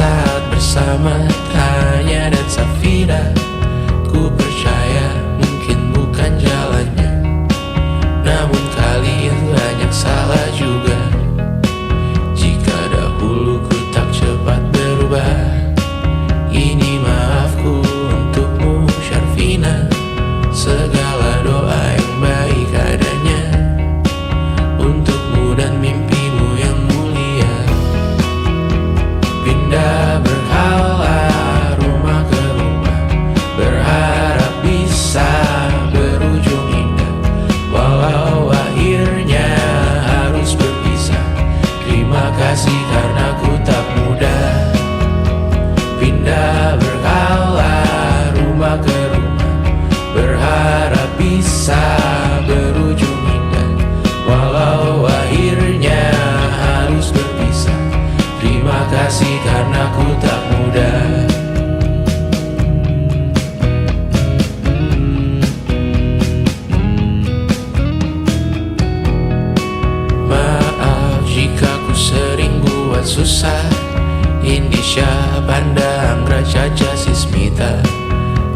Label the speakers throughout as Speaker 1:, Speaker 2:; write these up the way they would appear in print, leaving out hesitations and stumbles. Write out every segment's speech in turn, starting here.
Speaker 1: saat bersama Tanya dan Safira. Ku percaya mungkin bukan jalannya, namun kalian banyak salah juga. Jika dahulu ku tak cepat berubah, ini maafku untukmu Syarfina. Segala doa yang baik adanya untukmu dan mimpimu yang mulia. Pindah berhala rumah ke rumah, berharap bisa berujung indah. Walau akhirnya harus berpisah, terima kasih karena ku tak mudah. Pindah berhala rumah ke rumah, berharap bisa berujung indah. Walau akhirnya harus berpisah, terima kasih karena ku tak mudah. Maaf jika ku sering buat susah. Indisha, Panda, Anggra, Caca, Sismita,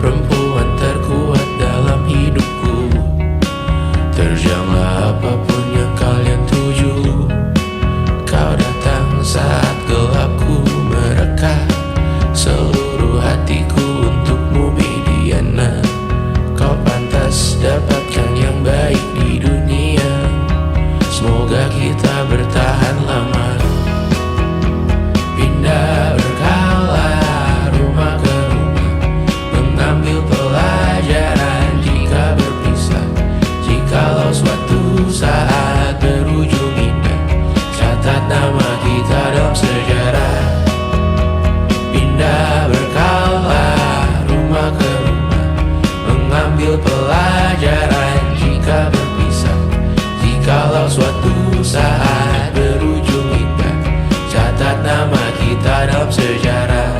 Speaker 1: perempuan terkuat dalam hidupku. Terjanglah apapun yang kalian tuju. Kau datang saat gelapku mereka, seluruh hatiku untukmu Bidiana. Kau pantas dapatkan yang baik di dunia, semoga kita bertahan lama. Pindah berkala rumah ke rumah, mengambil pelajaran jika berpisah. Jikalau suatu saat berujung indah, catat nama kita dalam sejarah. Pindah berkala rumah ke rumah, mengambil pelajaran jika berpisah. Jikalau suatu saat berujung indah, catat nama kita dalam sejarah.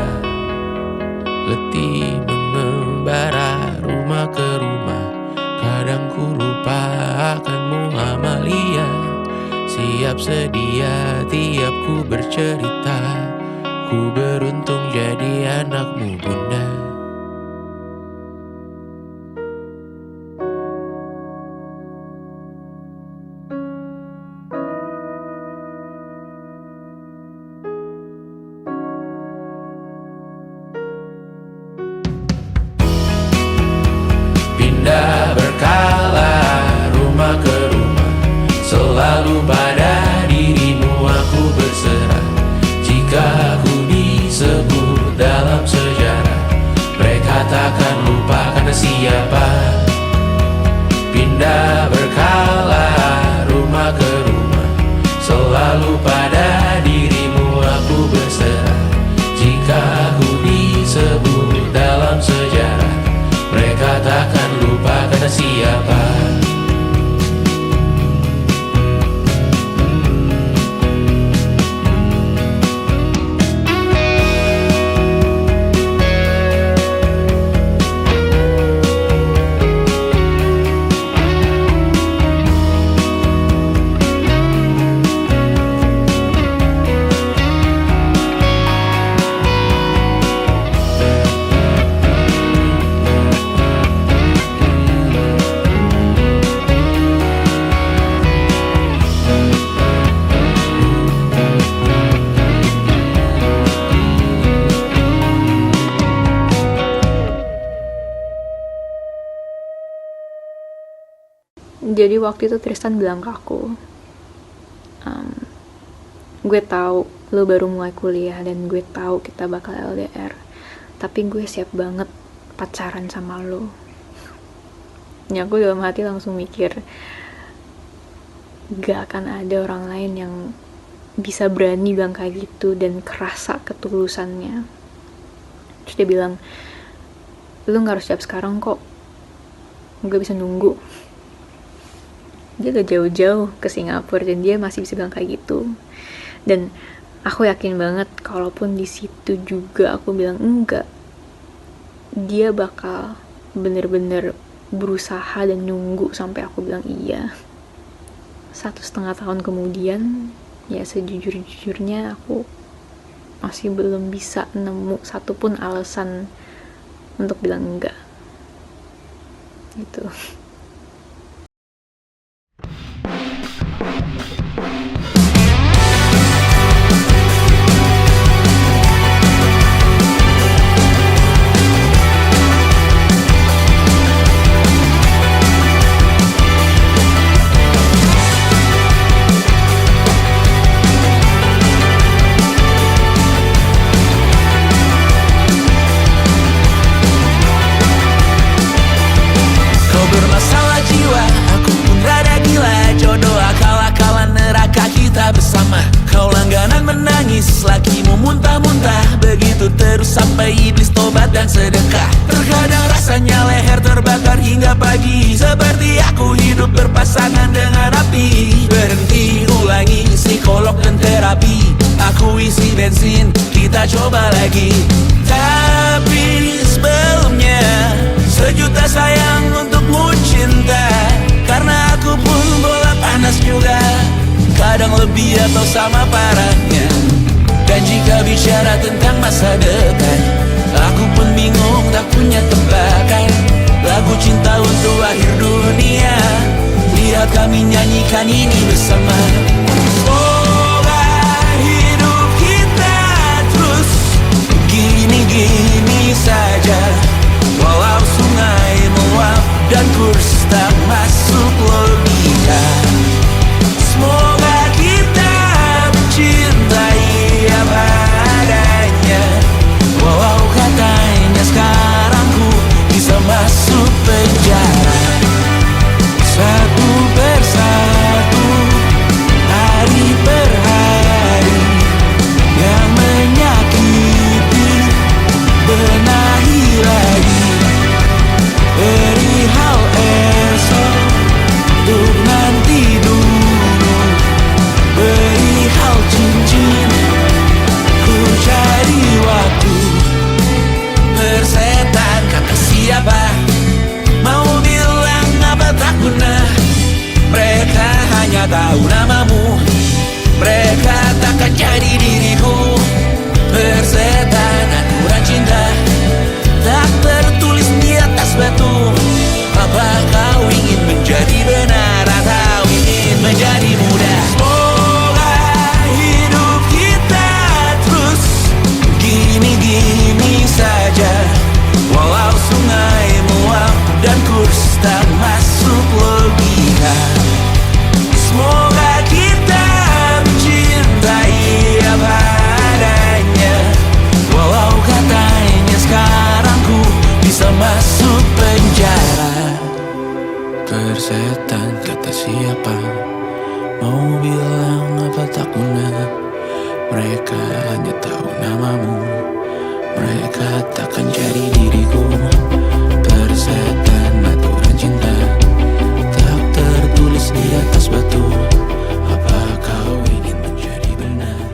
Speaker 1: Letih mengembara rumah ke rumah, kadang ku lupa akanmu Amalia. Siap sedia tiap ku bercerita, ku beruntung jadi anakmu bunda. Pindah berkala rumah ke rumah, selalu pada dirimu aku berserah. Jika aku disebut dalam sejarah, mereka takkan lupa karena siapa. Pindah berkala rumah ke rumah, selalu pada dirimu aku berserah. Jika aku disebut dalam sejarah, mereka takkan lupa karena siapa.
Speaker 2: Jadi waktu itu Tristan bilang ke aku, gue tahu lo baru mulai kuliah dan gue tahu kita bakal LDR, tapi gue siap banget pacaran sama lo. Ya aku dalam hati langsung mikir, gak akan ada orang lain yang bisa berani bilang kayak gitu dan kerasa ketulusannya. Terus dia bilang, lo gak harus siap sekarang kok, gue bisa nunggu. Dia udah jauh-jauh ke Singapura dan dia masih bisa bilang kayak gitu. Dan aku yakin banget kalaupun di situ juga aku bilang enggak, dia bakal bener-bener berusaha dan nunggu sampai aku bilang iya. 1,5 tahun kemudian, ya sejujur-jujurnya aku masih belum bisa nemu satupun alasan untuk bilang enggak gitu.
Speaker 1: Bermasalah jiwa, aku pun rada gila. Jodoh akal-akalan neraka kita bersama. Kau langganan menangis, lakimu muntah-muntah. Begitu terus sampai iblis tobat dan sedekah. Terkadang rasanya leher terbakar hingga pagi. Seperti aku hidup berpasangan dengan api. Berhenti, ulangi psikolog dan terapi. Aku isi bensin, kita coba lagi. Tapi sebelumnya sejuta sayang untukmu cinta. Karena aku pun bola panas juga, kadang lebih atau sama parahnya. Dan jika bicara tentang masa depan, aku pun bingung tak punya tebakan. Lagu cinta untuk akhir dunia, lihat kami nyanyikan ini bersama. Semoga hidup kita terus gini-gini saja. Walau sungai meluap dan kurs tak masuk logika. Semoga kita mencintai apa adanya. Walau katanya sekarang ku bisa masuk penjara. Satu persatu, hari per hari, yang menyakiti benahi lagi. Perihal esok, untuk nanti dulu. Perihal cincin, ku cari waktu. Persetan kata siapa, mau bilang apa tak guna. Mereka hanya tahu namamu, mereka takkan jadi diriku. Persetan aturan cinta, tak tertulis di atas batu. Apa kau ingin menjadi benar atau ingin menjadi muda? Semoga hidup kita terus gini-gini saja. Walau sungai meluap dan kurs tak masuk logika. Semoga kita mencintai apa adanya. Walau katanya sekarang ku bisa masuk penjara. Persetan kata siapa, mau bilang apa tak guna. Mereka hanya tahu namamu, mereka takkan jadi diriku. Persetan aturan cinta, tak tertulis di atas batu. Apa kau ingin menjadi benar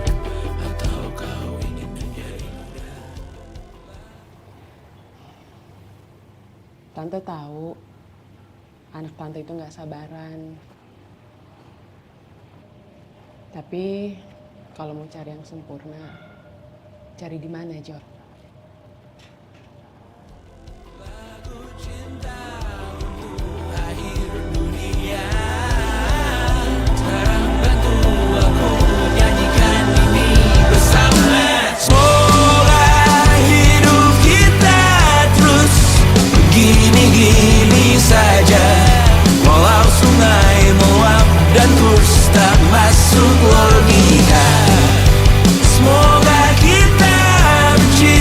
Speaker 1: atau kau ingin menjadi muda?
Speaker 3: Tante tahu anak tante itu gak sabaran. Tapi kalau mau cari yang sempurna, cari di mana, Jor?
Speaker 1: Gini-gini saja, walau sungai meluap dan kurs tak masuk logika. Semoga kita benci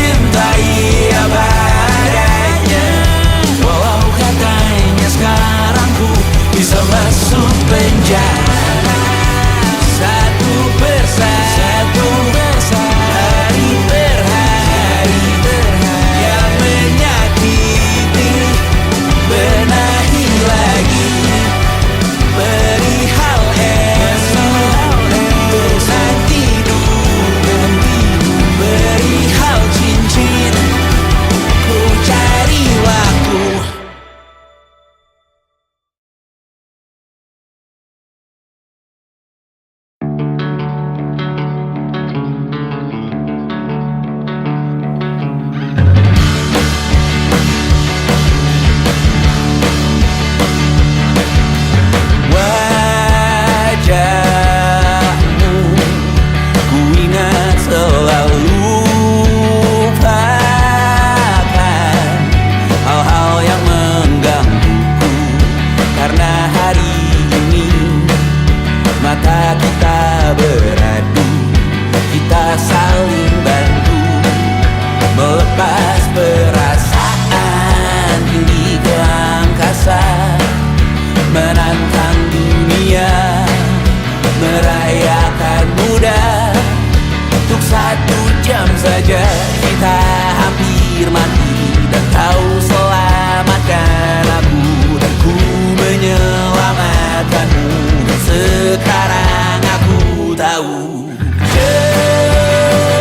Speaker 1: saja kita hampir mati, dan kau selamatkan aku, dan ku menyelamatkanmu. Dan sekarang aku tahu cerita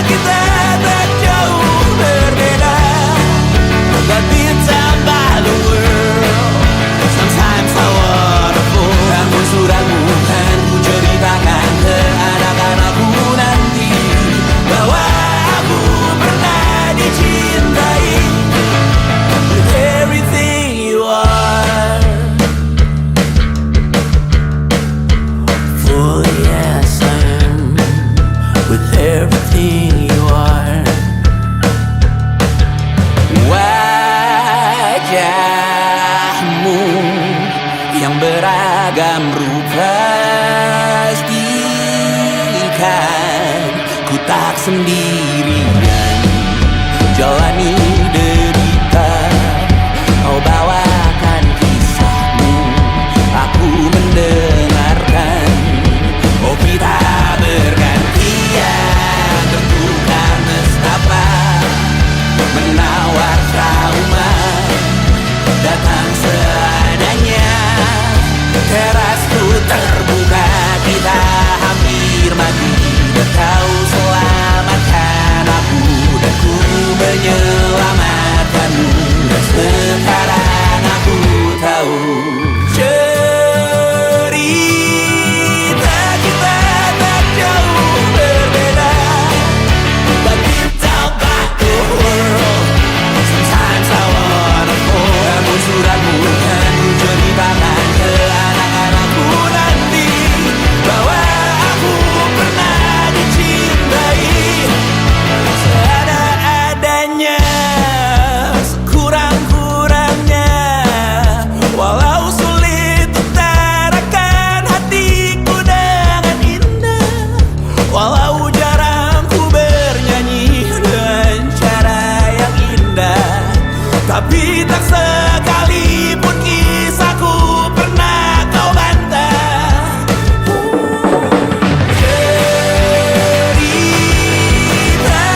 Speaker 1: kita tak jauh berbeda, but it's about the world. Sometimes I waterfall. Namun suratmu kan ku ceritakan ke anak-anakku nanti, bahwa aku pernah dicintai with everything you are. For yes I am with everything you are. Wajahmu yang beragam rupa pastikan ku tak sendirian jalani derita. Kau bawakan kisahmu, aku mendengarkan. Oh kita bergantian bertukar nestapa, menawar trauma datang seadanya. Terasku terbuka, kita hampir mati, dan kau selamatkan aku, dan ku menyelamatkanmu. Dan sekarang aku tahu cerita kita tak jauh berbeda, but it's about the world. Sometimes I wanna fall. Namun suratmu kan ku ceritakan ke anak-anakku nanti, bahwa aku pernah dicintai seada-adanya, sekurang-kurangnya. Walau sulit utarakan hatiku dengan indah, walau jarang ku bernyanyi dengan cara yang indah, tapi tak sekalipun kisahku pernah kau bantah. Cerita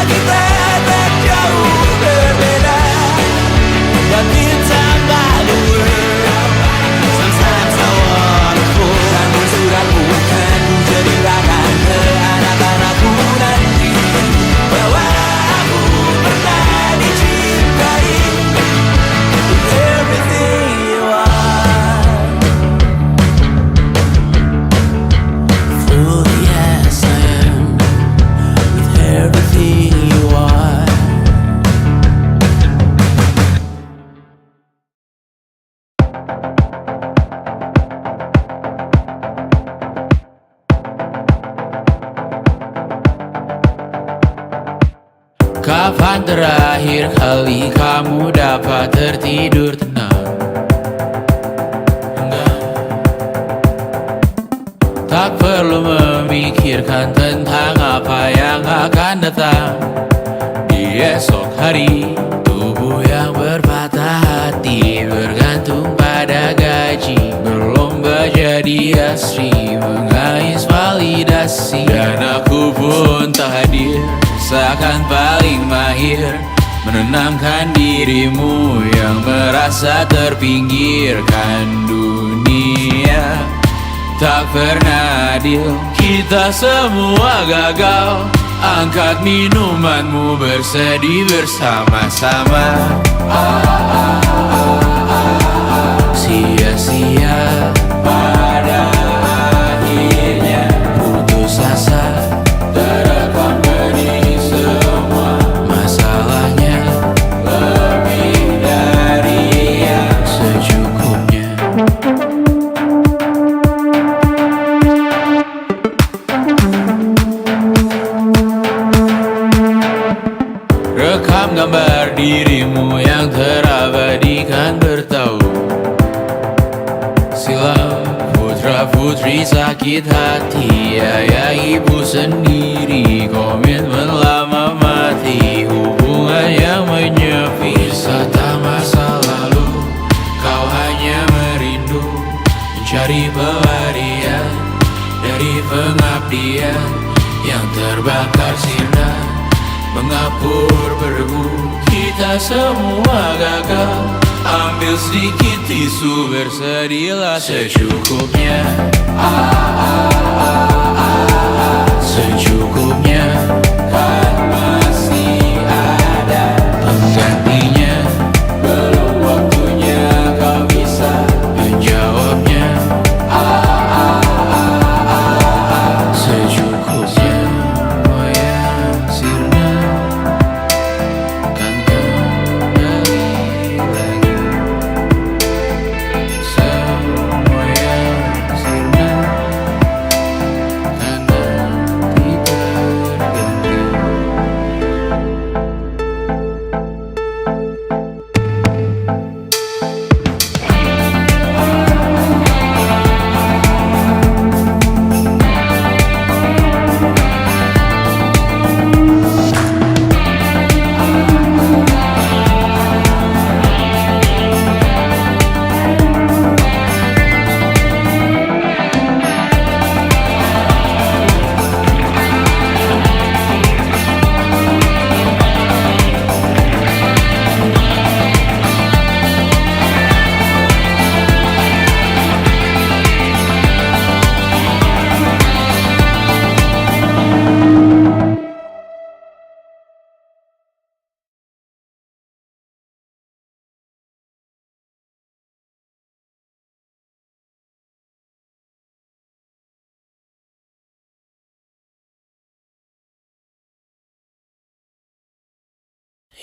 Speaker 1: kita tak jauh berbeda, but it's about the world. Sometimes I wanna fall. Namun suratmu kan ku ceritakan ke anak-anakku nanti, bahwa aku pernah dicintai with everything you are. For yes I am with everything you are.
Speaker 4: Kapan terakhir kali kamu dapat tertidur tenang? Enggak. Tak perlu memikirkan tentang apa yang akan datang di esok hari. Tubuh yang berpatah hati bergantung pada gaji, berlomba jadi asri, mengais validasi. Dan aku pun tak hadir, seakan paling mahir menenangkan dirimu yang merasa terpinggirkan dunia. Tak pernah adil, kita semua gagal. Angkat minumanmu, bersedih bersama-sama. Sia-sia pada akhirnya putus asa, terekam benih semua. Masalahnya lebih dari yang secukupnya. Rekam gambar dirimu yang terabadikan bertahun silam. Putra-putri sakit hati, ayah ibu sendiri, komitmen lama mati, hubungan yang menyepi. Wisata masa lalu, kau hanya merindu, mencari pelarian dari pengabdian yang terbakar mekar sirna mengapur berdebu. Kita semua gagal. Ambil sedikit tisu, bersedialah secukupnya. Secukupnya, kan masih ada penggantinya. Belum waktunya kau bisa menjawabnya. Secukupnya, wayang sirna kan kembali lagi. Semua yang sirna kan nanti terganti.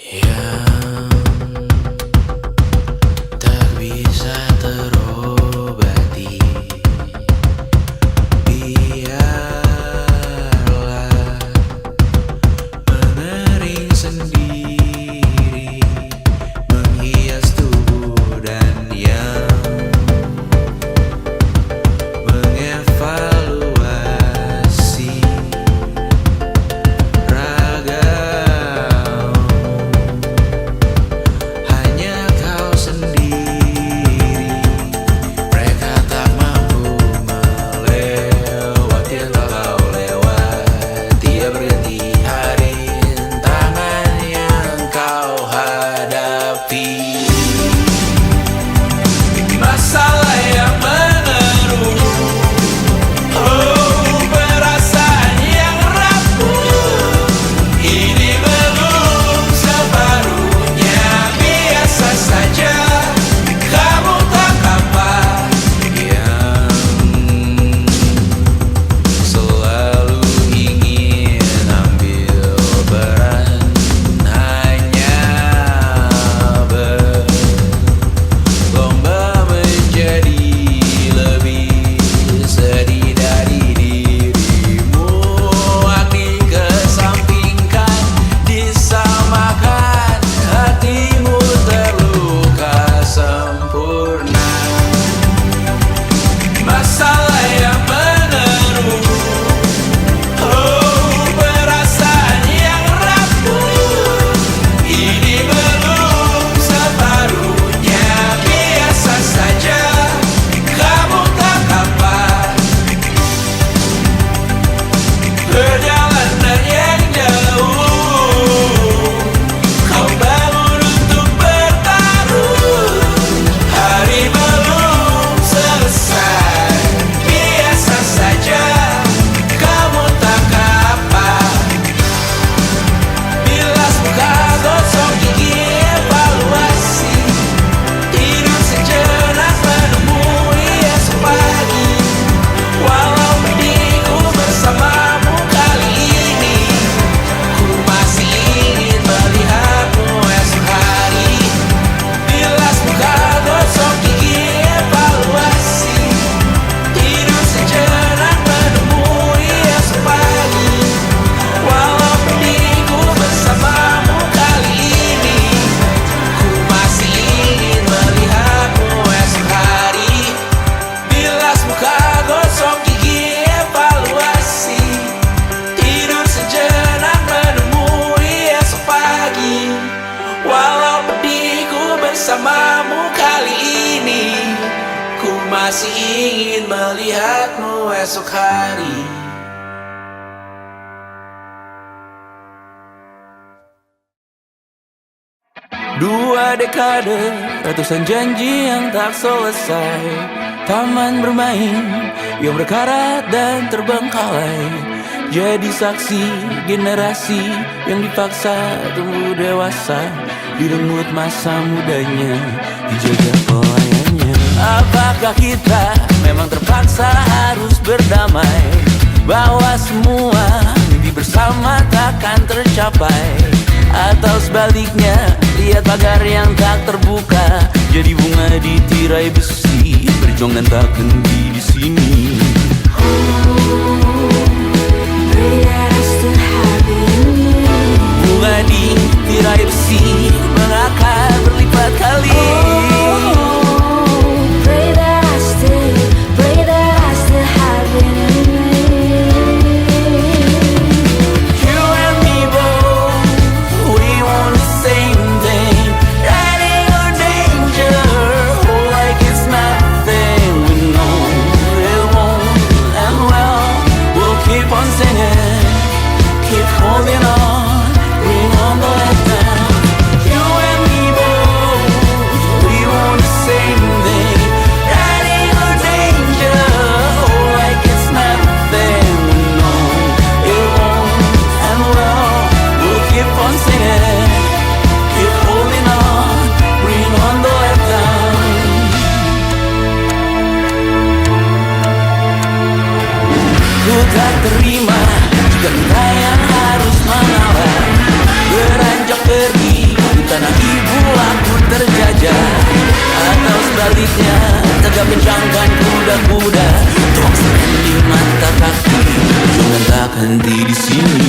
Speaker 4: Yang tak bisa terobati, biarlah mengering sendiri, menghias tubuh dan yang mengevaluasi ragam. Hanya kau sendiri, mereka tak mampu melewati yang tak kau lewati. Tidak berganti hari tangan yang kau hadapi. Masalah yang mengeruh, oh perasaan yang rapuh. Ini belum separuhnya, biasa saja. Kamu tak apa yang selalu ingin ambil peran, hanya berlomba menjadi lebih sedih dari dirimu. Dikesampingkan, disamakan, hatimu terluka sempurna. Masalah yang meneru, oh perasaan yang rapuh. Ini belum separuhnya, biasa saja. Kamu tak apa perjalanan yang jauh. Kau bangun untuk bertaruh. Hari belum selesai, biasa saja. Kamu tak apa. Bilas muka, gosok gigi, evaluasi. Tidur sejenak, menemui esok pagi. Walau pedihku bersamamu kali ini, ku masih ingin melihatmu esok hari. Bilas muka, gosok gigi, evaluasi. Tidur sejenak, menemui esok pagi. Walau pedihku bersamamu kali ini, ku masih ingin melihatmu esok hari. Bilas muka, gosok gigi, evaluasi. Tidur sejenak, menemui esok pagi. Walau pedihku bersamamu kali ini, ku masih ingin melihatmu esok hari.
Speaker 1: Dua dekade, ratusan janji yang tak selesai, taman bermain yang berkarat dan terbengkalai, jadi saksi generasi yang dipaksa tumbuh dewasa, direnggut masa mudanya, dijaga pelayannya. Apakah kita memang terpaksa harus berdamai, bahwa semua mimpi bersama takkan tercapai? Atau sebaliknya, lihat pagar yang tak terbuka, jadi bunga di tirai besi, perjuangan tak henti di sini. Bunga di tirai besi mengakar berlipat kali. Tak terima jika kita yang harus mengalah, beranjak pergi di tanah ibu aku terjajah. Atau sebaliknya, tegak kencangkan kuda-kuda, tuang semen di mata kaki, jangan tak henti di sini.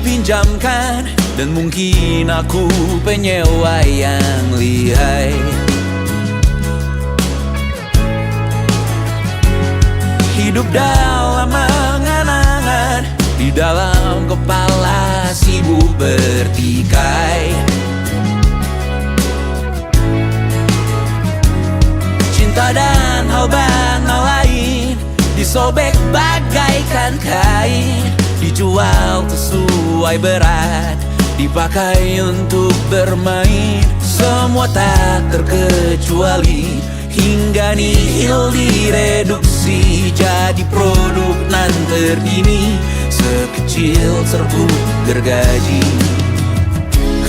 Speaker 4: dipinjamkan, dan mungkin aku penyewa yang lihai. Hidup dalam angan-angan, di dalam kepala sibuk bertikai. Cinta dan hal banal lain disobek bagaikan kain.
Speaker 1: dijual sesuai berat, dipakai untuk bermain. Semua tak terkecuali, hingga nihil direduksi jadi produk nan terkini, sekecil serbuk gergaji.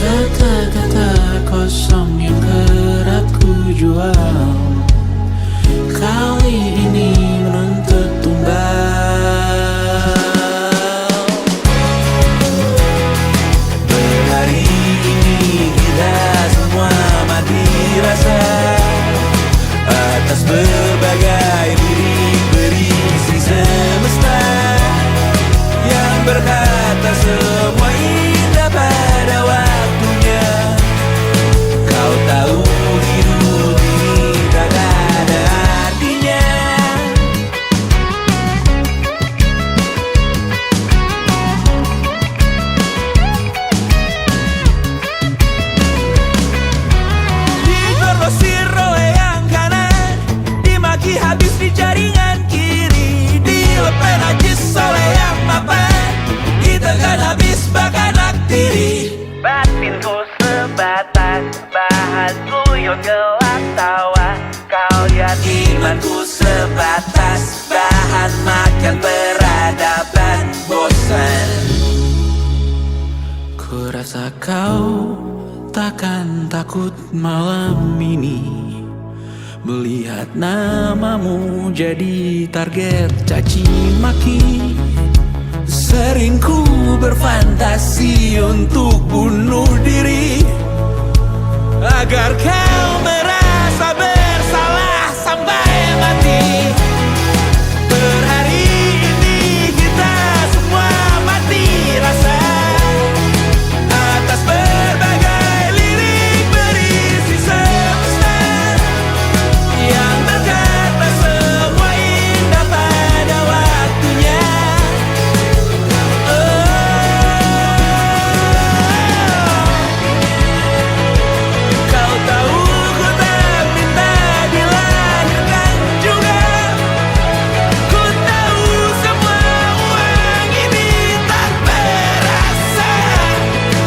Speaker 1: Kata-kata kosong yang kerap ku jual kali ini menuntut tumbal. Berhari ini kita semua mati rasa atas berbagai lirik berisi semesta yang berkata semua indah pada waktunya. Kau tahu hidup ini tak ada artinya. Digrosir oleh yang kanan, dimaki habis di jaringan kiri, dilepeh najis oleh yang mapan, ditekan habis bahkan aktiri. Batinku sebatas bahan guyon gelap tawa, kau lihat imanku sebatas bahan makan peradaban bosan. Ku rasa kau takkan takut malam ini melihat namamu jadi target caci maki. Sering ku berfantasi untuk bunuh diri agar kau merasa bersalah sampai mati. Per hari ini kita semua mati rasa atas berbagai lirik berisi semesta yang berkata semua indah pada waktunya. Kau tahu ku tak minta dilahirkan juga. Ku tahu semua uang ini tak berasa.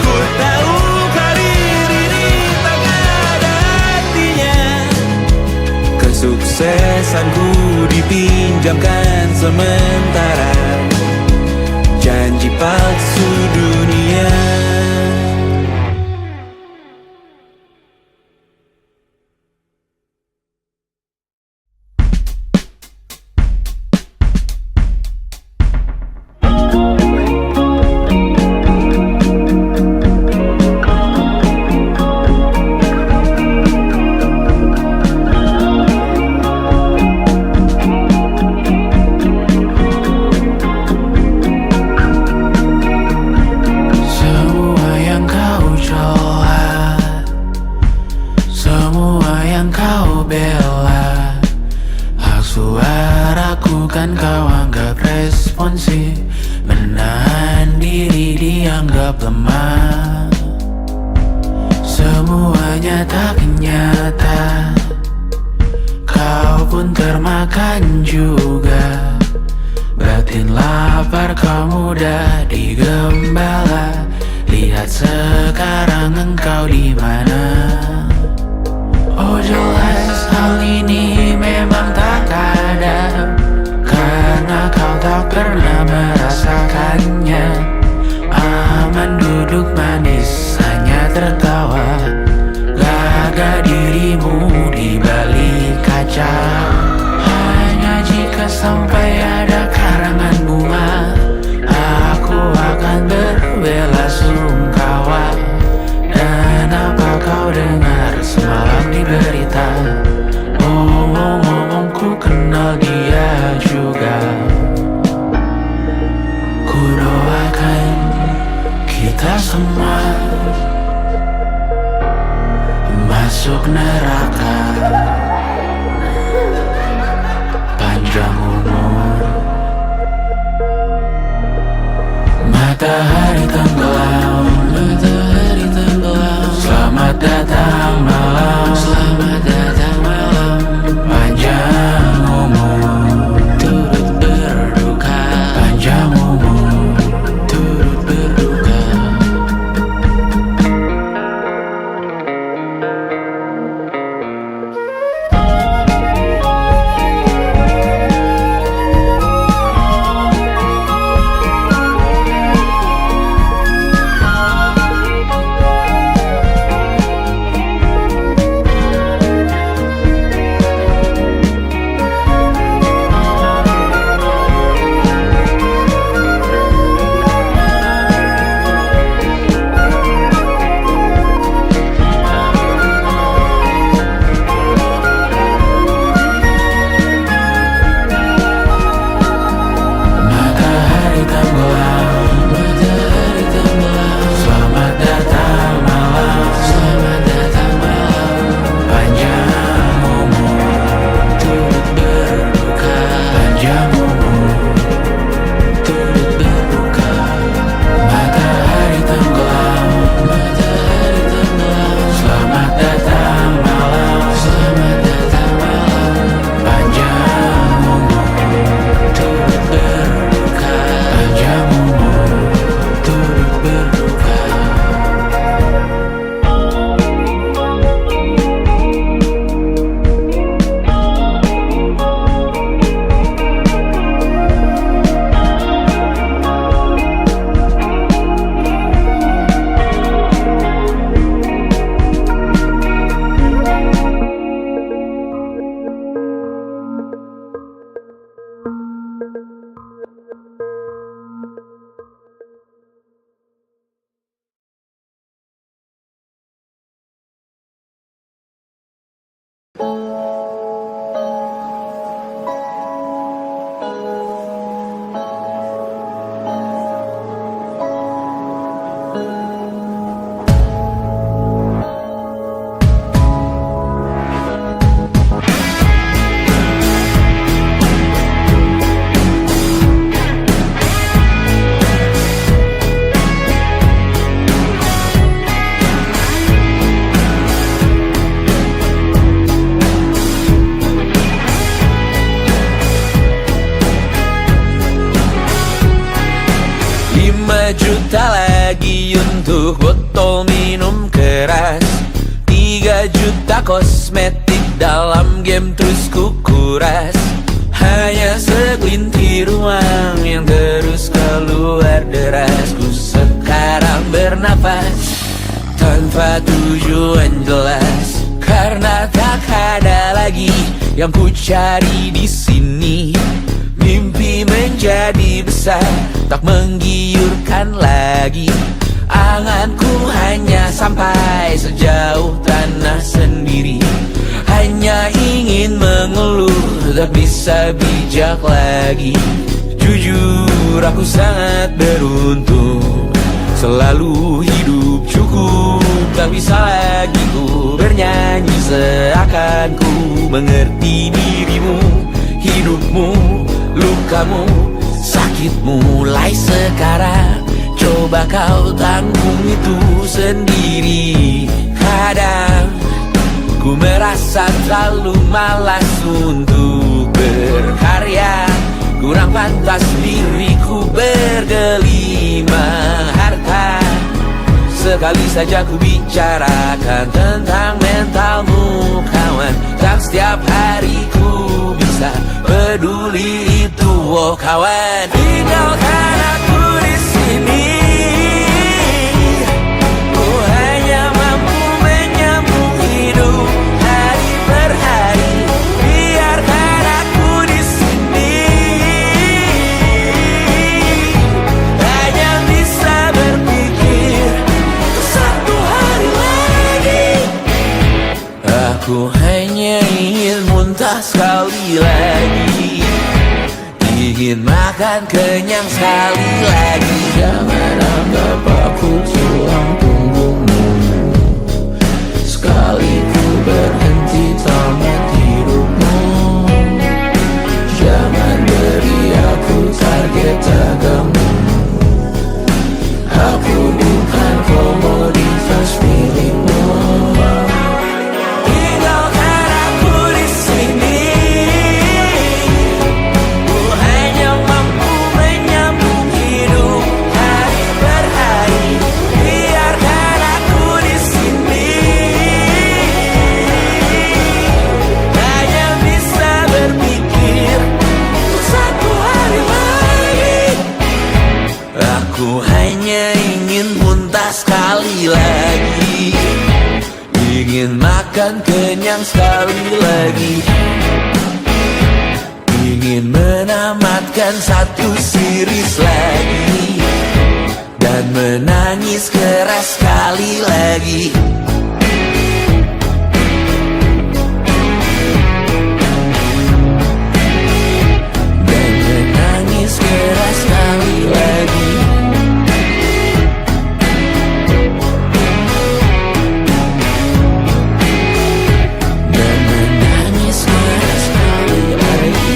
Speaker 1: Ku tahu karir ini tak ada artinya. Kesuksesanku dipinjamkan sementara, janji palsu dunia. Semua yang kau colat, semua yang kau bela, hak suaraku kan kau anggap responsif, menahan diri dianggap lemah. Semuanya tak nyata, kau pun termakan juga. Batin lapar kau mudah digembala, lihat sekarang engkau di mana. Oh jelas hal ini memang tak ada, karena kau tak pernah merasakannya. Aman duduk manis hanya tertawa, laga dirimu di balik kaca. Hanya jika sampai ada karangan bunga, aku akan berbela-sungkawa. Dan apa kau dengar semalam di berita? Ngomong-ngomong ku kenal dia juga. Ku doakan kita semua masuk neraka, panjang umur. Matahari tenggelam, matahari tenggelam. Selamat datang malam, selamat datang malam. Panjang umur, turut berduka. Panjang umur, lagi untuk botol minum keras. 3 juta kosmetik dalam game terus kukuras. Hanya segelintir uang yang terus keluar deras. Ku sekarang bernafas tanpa tujuan jelas, karena tak ada lagi yang ku cari di sini. Mimpi menjadi besar, tak menggiurkan lagi. Anganku hanya sampai sejauh tanah sendiri. Hanya ingin mengeluh, tak bisa bijak lagi. Jujur aku sangat beruntung, selalu hidup cukup. Tak bisa lagi ku bernyanyi seakan ku mengerti dirimu. Hidupmu, lukamu, sakitmu mulai sekarang. Coba kau tanggung itu sendiri. Kadang ku merasa terlalu malas untuk berkarya. Kurang pantas diriku bergelima harta. Sekali saja ku bicarakan tentang mentalmu kawan. Tak setiap hari ku bisa peduli itu, oh kawan. Tinggalkan aku di sini. Ku hanya mampu menyambung hidup hari per hari. Biarkan aku di sini. Hanya bisa berpikir untuk satu hari lagi. Aku hanya ingin muntah sekali lagi. Ingin makan kenyang sekali lagi. Jangan anggap aku tulang punggungmu. Sekali ku berhenti tamat hidupmu. Jangan beri aku target daganmu. Aku bukan komoditas milikmu. Tinggalkan aku di sini. Ku hanya mampu menyambung hidup hari per hari. Biarkan aku di sini. Hanya bisa berpikir untuk satu hari lagi. Aku hanya ingin muntah sekali lagi. Ingin makan kenyang sekali lagi. Ingin menamatkan satu series lagi. Dan menangis keras sekali lagi. Dan menangis keras sekali lagi. Dan menangis keras sekali lagi.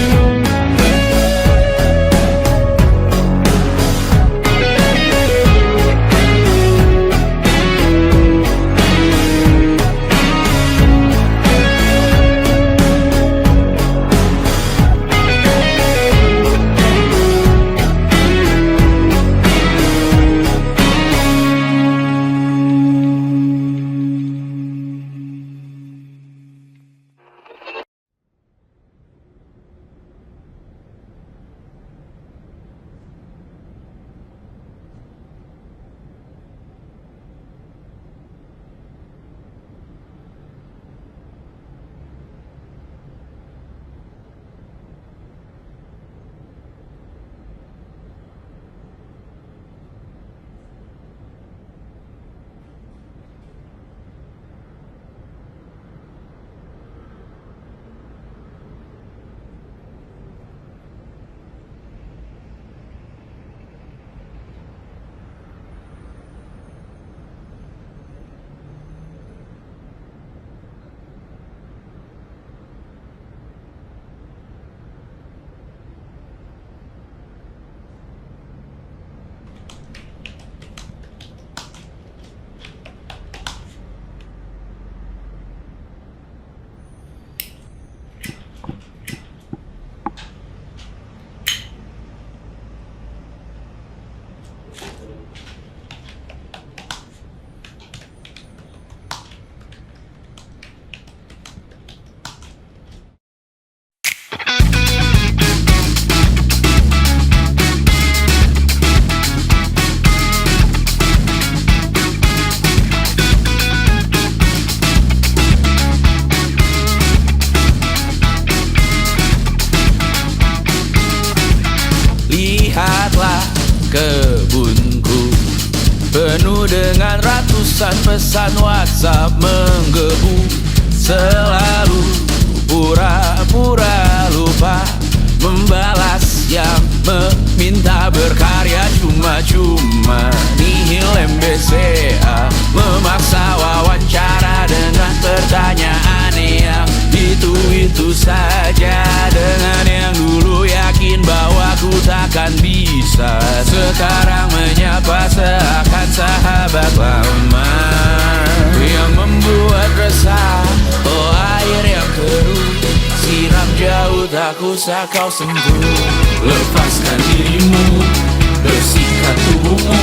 Speaker 4: lihatlah kebunku, penuh dengan ratusan pesan WhatsApp menggebu. Selalu pura-pura lupa membalas yang meminta berkarya cuma-cuma. Nihil MBCA memaksa wawancara dengan pertanyaan yang itu saja. Dengan yang dulu yakin bahwa ku takkan bisa, sekarang menyapa seakan sahabat lama. Yang membuat resah, oh air yang keruh, siram jauh tak usah kau sentuh. Lepaskan dirimu, bersihkan tubuhmu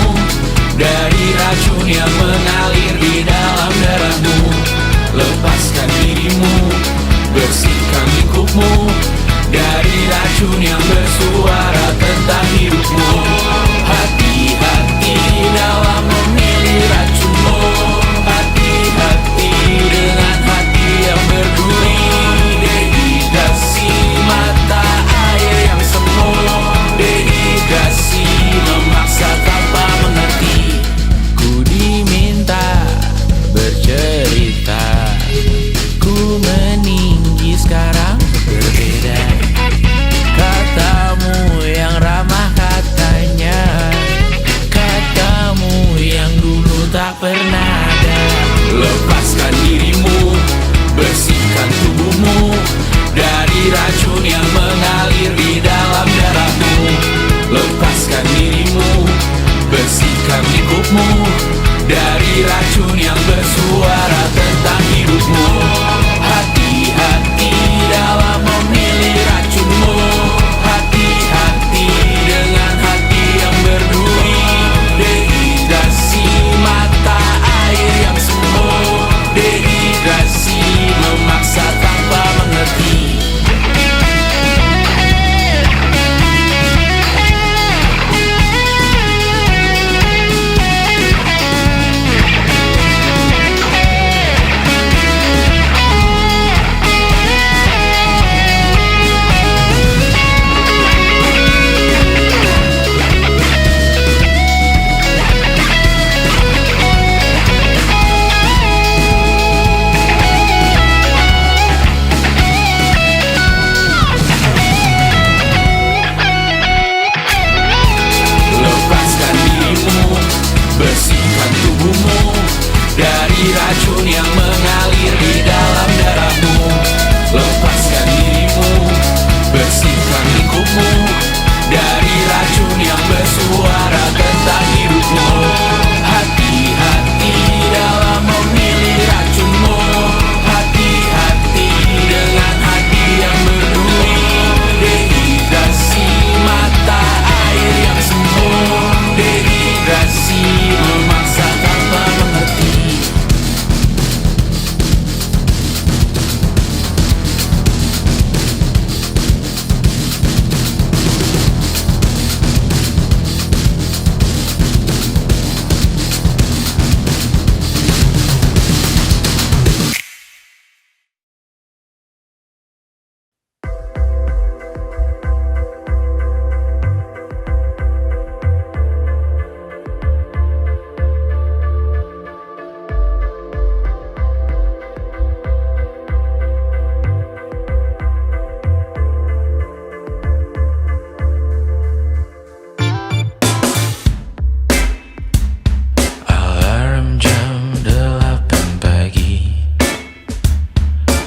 Speaker 4: dari racun yang mengalir di dalam darahmu. Lepaskan dirimu, bersihkan lingkupmu dari racun yang bersuara tentang hidupmu. Hati-hati dalam memilih racunmu, hati-hati dengan hati yang berduri. Dehidrasi mata air yang semu, dehidrasi memaksa tanpa mengerti. Ku diminta bercerita, ku meninggi sekarang berbeda. Katamu yang ramah katanya, katamu yang dulu tak pernah ada. Lepaskan dirimu, bersihkan tubuhmu dari racun yang mengalir di dalam darahmu. Lepaskan dirimu, bersihkan lingkupmu dari racun yang bersuara tentang hidupmu. Hati-hati dalam memilih racunmu, hati-hati dengan hati yang berduri. Dehidrasi mata air yang semu, dehidrasi memaksa tanpa mengerti. Bersihkan tubuhmu dari racun yang mengalir di dalam darahmu. Lepaskan dirimu, bersihkan lingkupmu dari racun yang bersuara tentang hidupmu. Hati-hati dalam memilih racunmu, hati-hati dengan hati yang berduri. Dehidrasi mata air yang semu, dehidrasi memaksa tanpa mengerti. Alarm jam 8 pagi,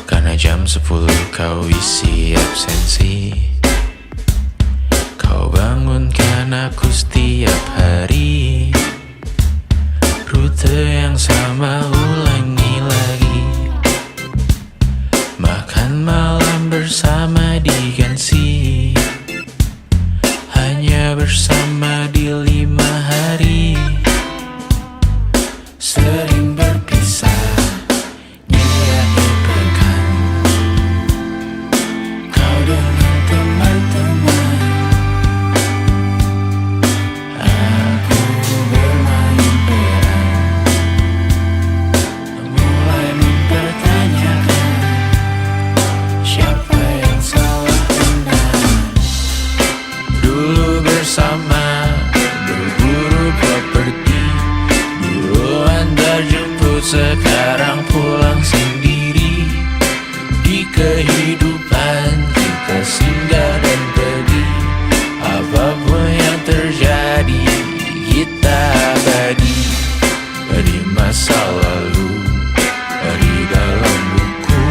Speaker 4: karena jam 10 kau isi absensi. Kau bangunkan aku setiap hari, rute yang sama ulangi lagi. Makan malam bersama diganti, hanya bersama di 5 hari. Sering berpisah di akhir pekan, kau dengan teman-teman, aku bermain peran. Mulai mempertanyakan siapa yang salah benar. Dulu bersama berburu properti. Dulu antar jemput, sekarang pulang sendiri. Di kehidupan kita singgah dan pergi. Apapun yang terjadi, kita abadi. Di masa lalu, di dalam buku,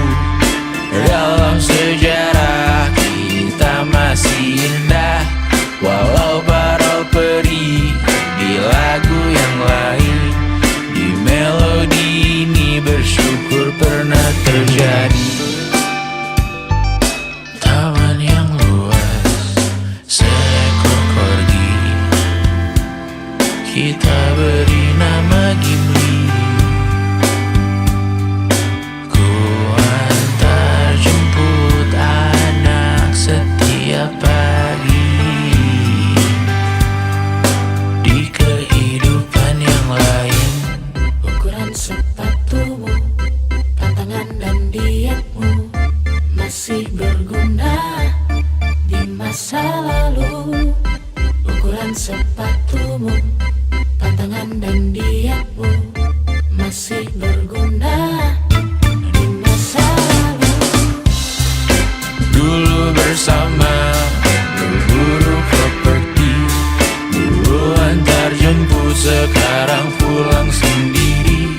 Speaker 4: dalam sejarah kita masih indah. Walau para peri di lagu yang lain, di melodi ini bersyukur pernah terjadi. Taman yang luas, seekor corgi, kita beri nama Gimli. Ku antar jemput anak setiap pagi. Di kehidupan yang lain,
Speaker 5: ukuran sepatumu, pantangan dan dietmu masih berguna di masa lalu. Ukuran sepatumu, pantangan dan dietmu masih berguna di masa lalu.
Speaker 4: dulu bersama berburu properti. Dulu antar jemput, sekarang pulang sendiri.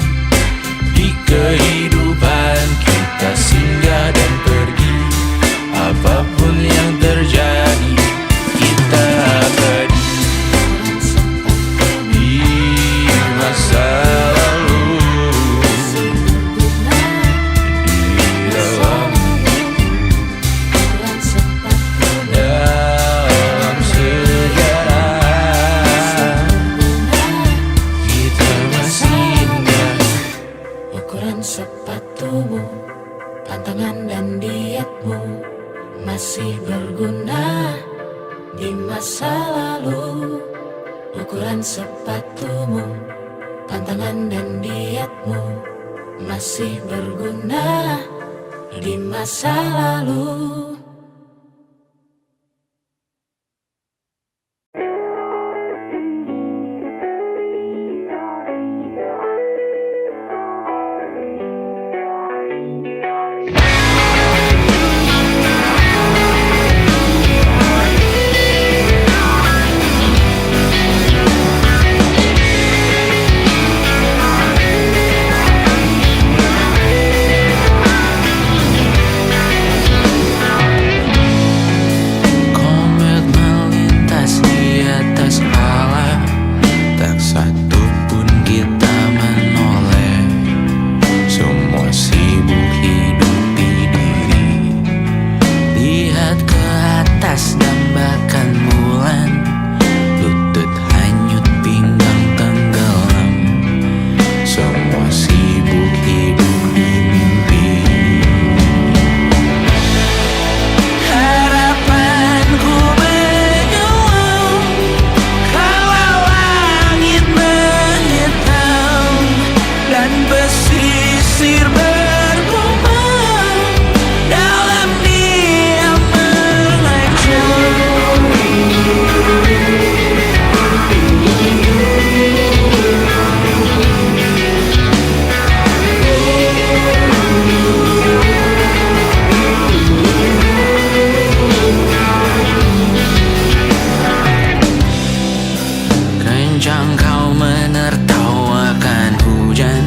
Speaker 4: Di kehidupan kita singgah dan pergi. Apapun yang terjadi, kita abadi. Di masa lalu, di dalam sejarah kita masih indah.
Speaker 5: Ukuran sepatumu, pantangan dan dietmu masih berguna di masa lalu. Ukuran sepatumu, pantangan dan dietmu masih berguna di masa lalu.
Speaker 4: Komet melintas di atas alam, tak satu pun kita menoleh. Semua sibuk hidupi diri. Lihat ke atas dambakan bulan, lutut hanyut, pinggang tenggelam. Semua sibuk hidup di mimpi. Harapanku menyelam kalau langit menghitam dan pesisir bergumam dalam diam mengancam. Kencang kau menertawakan hujan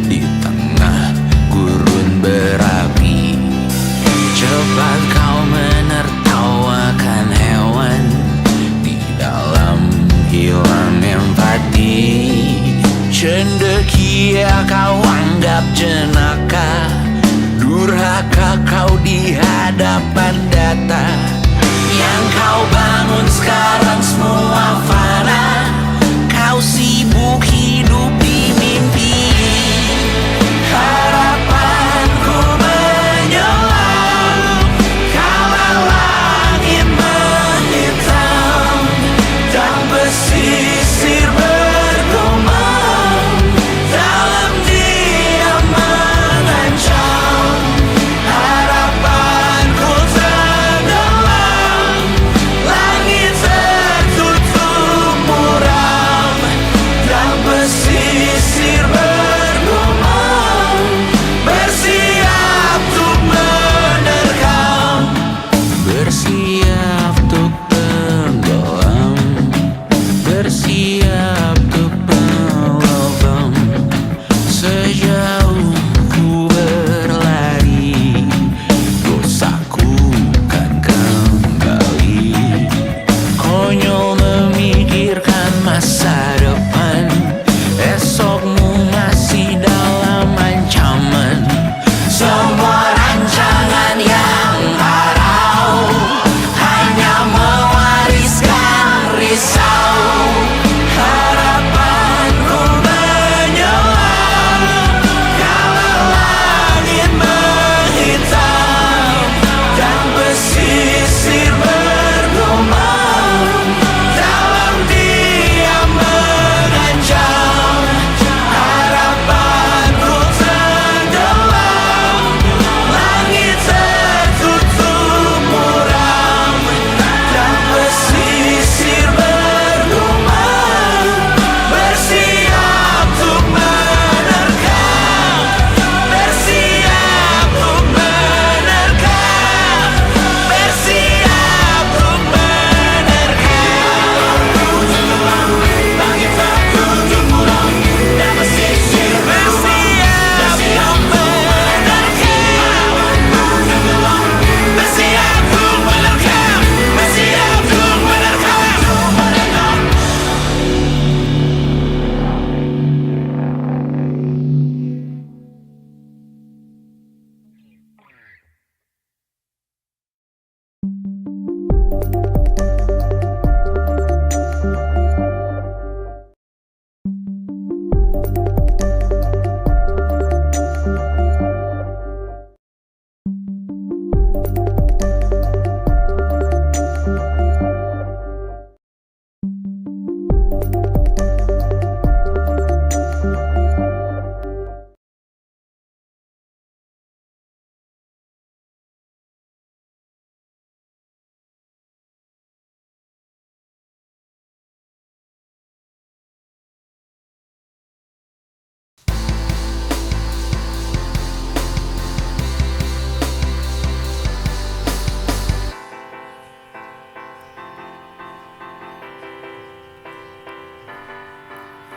Speaker 4: di tengah gurun berapi. Cepat kau menertawakan hewan di dalam hilang empati. Cendekia kau anggap jenaka, durhaka kau di hadapan data. Yang kau bangun sekarang semua fana. Kau sibuk hidup di mimpi. Harapanku menyelam kalau langit menghitam dan pesisir bergumam dalam diam mengancam. Harapanku tenggelam, langit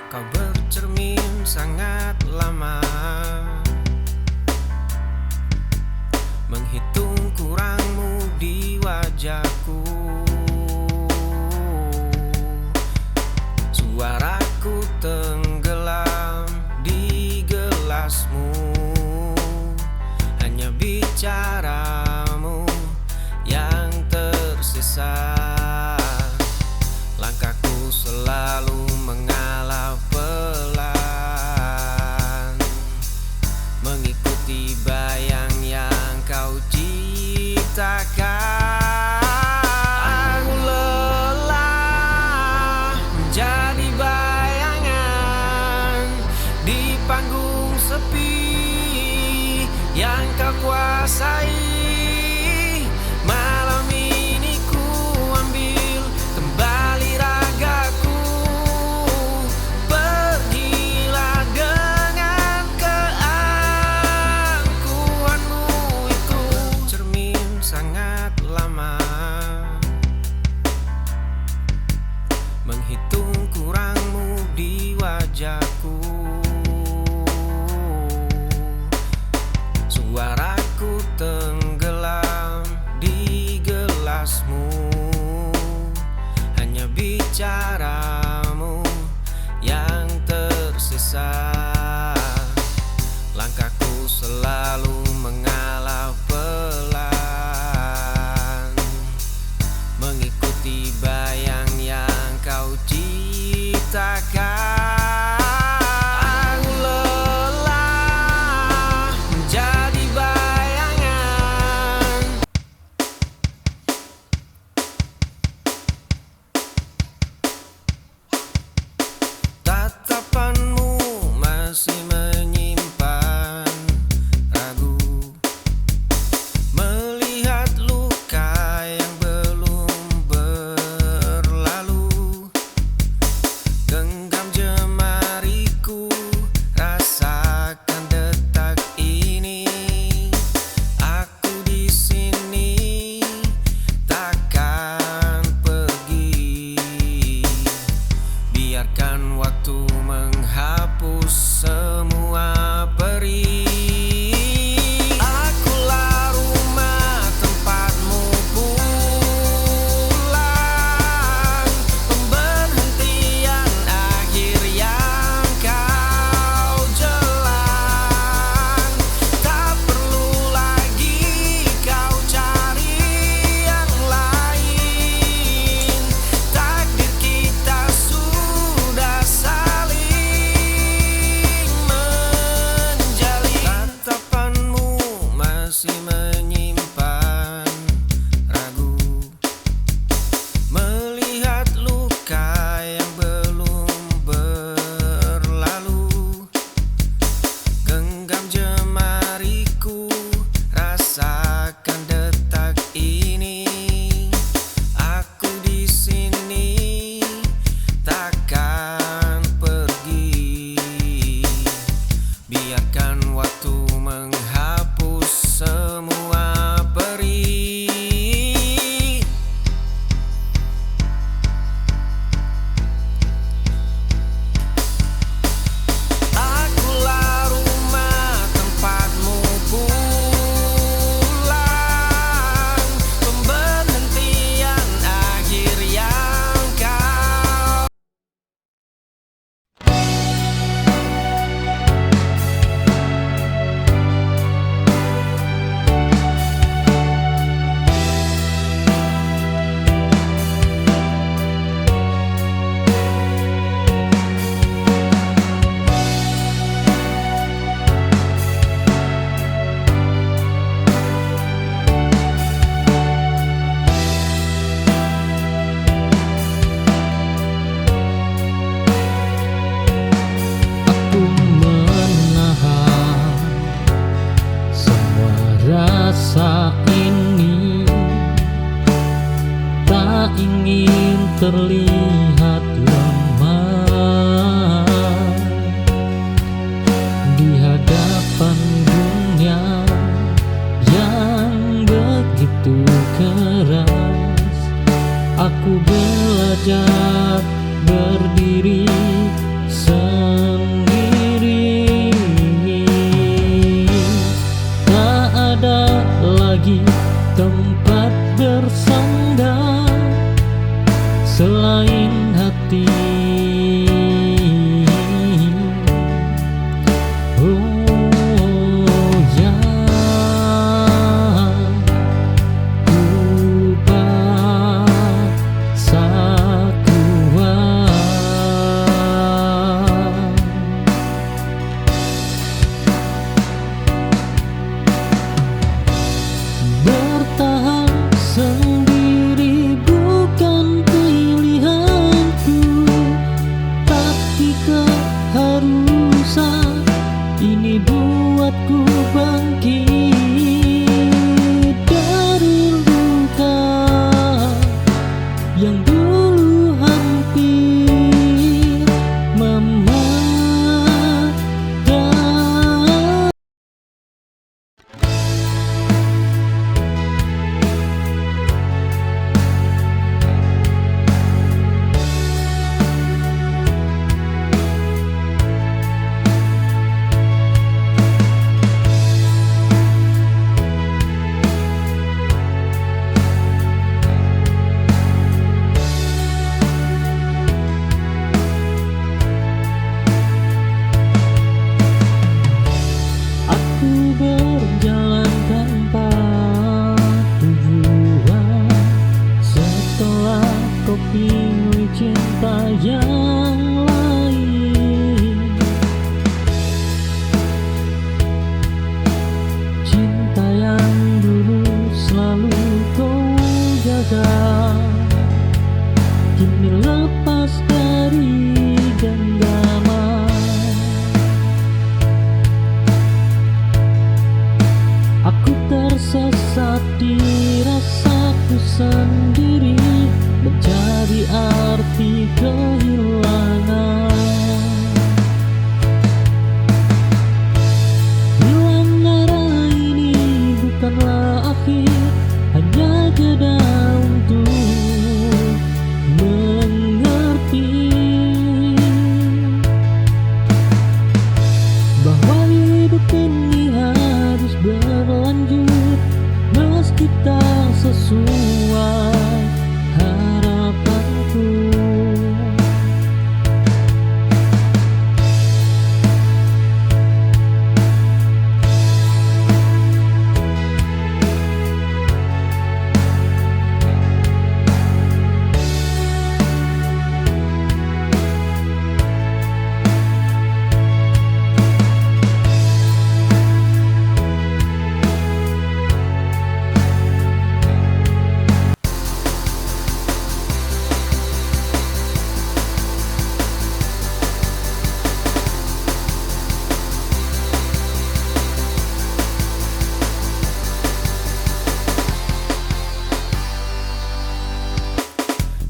Speaker 6: Kau bercermin sangat lama, menghitung kurangmu di wajahku. Suaraku tenggelam di gelasmu, hanya bicaramu yang tersisa. Langkahku selalu mengalah pelan, mengikuti bayang yang kau ciptakan. Aku lelah menjadi bayangan di panggung sepi yang kau kuasai. Malam ini ku ambil kembali ragaku, pergilah dengan keangkuhanmu itu. Cermin sangat lama, menghitung kurangmu di wajahku. Suaraku tenggelam di gelasmu, hanya bicaramu yang tersisa. Langkahku selalu mengalah pelan, mengikuti bayang yang kau ciptakan. Aku lelah menjadi bayangan. Tatapanmu masih menyimpan ragu, melihat luka yang belum berlalu. Genggam jemariku, rasakan detak ini. Aku di sini takkan pergi, biarkan waktu menghapus semua perih. Akulah rumah tempatmu pulang, pemberhentian akhir yang kau jelang. Tak perlu lagi kau cari yang lain, takdir kita sudah saling menjalin. Tatapanmu masih menyimpan ragu, melihat luka yang belum berlalu. Genggam jemariku, rasakan detak ini. Aku di sini takkan pergi, biarkan waktu menghapus semua perih. Akulah rumah tempatmu pulang, pemberhentian akhir yang kau.
Speaker 7: Aku menahan semua rasa ini, tak ingin terlihat lemah di hadapan dunia yang begitu keras. Aku belajar berdiri yang lain. Cinta yang dulu selalu kau jaga, kini lepas dari genggaman. Aku tersesat di rasaku sendiri, menjadi arti kehilangan. Hilang arah ini bukanlah akhir, hanya jeda untuk mengerti bahwa hidup ini harus berlanjut meski tak sesuai harapanku.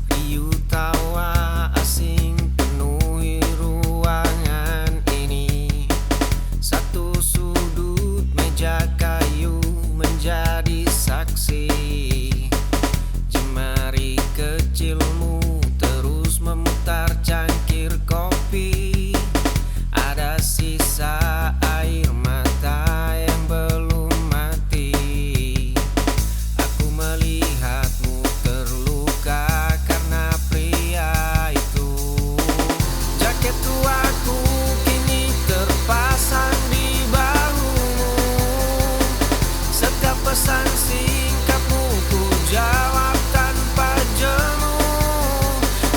Speaker 6: Riuh tawa asing penuhi ruangan ini. Satu sudut meja kayu menjadi saksi. Jemari kecilmu terus memutar cangkir kopi. Ada sisa air mata yang belum mati. Aku melihatmu terluka karena pria itu. Jaket tuaku kini terpasang di bahumu. Setiap pesan singkatmu ku jawab tanpa jemu.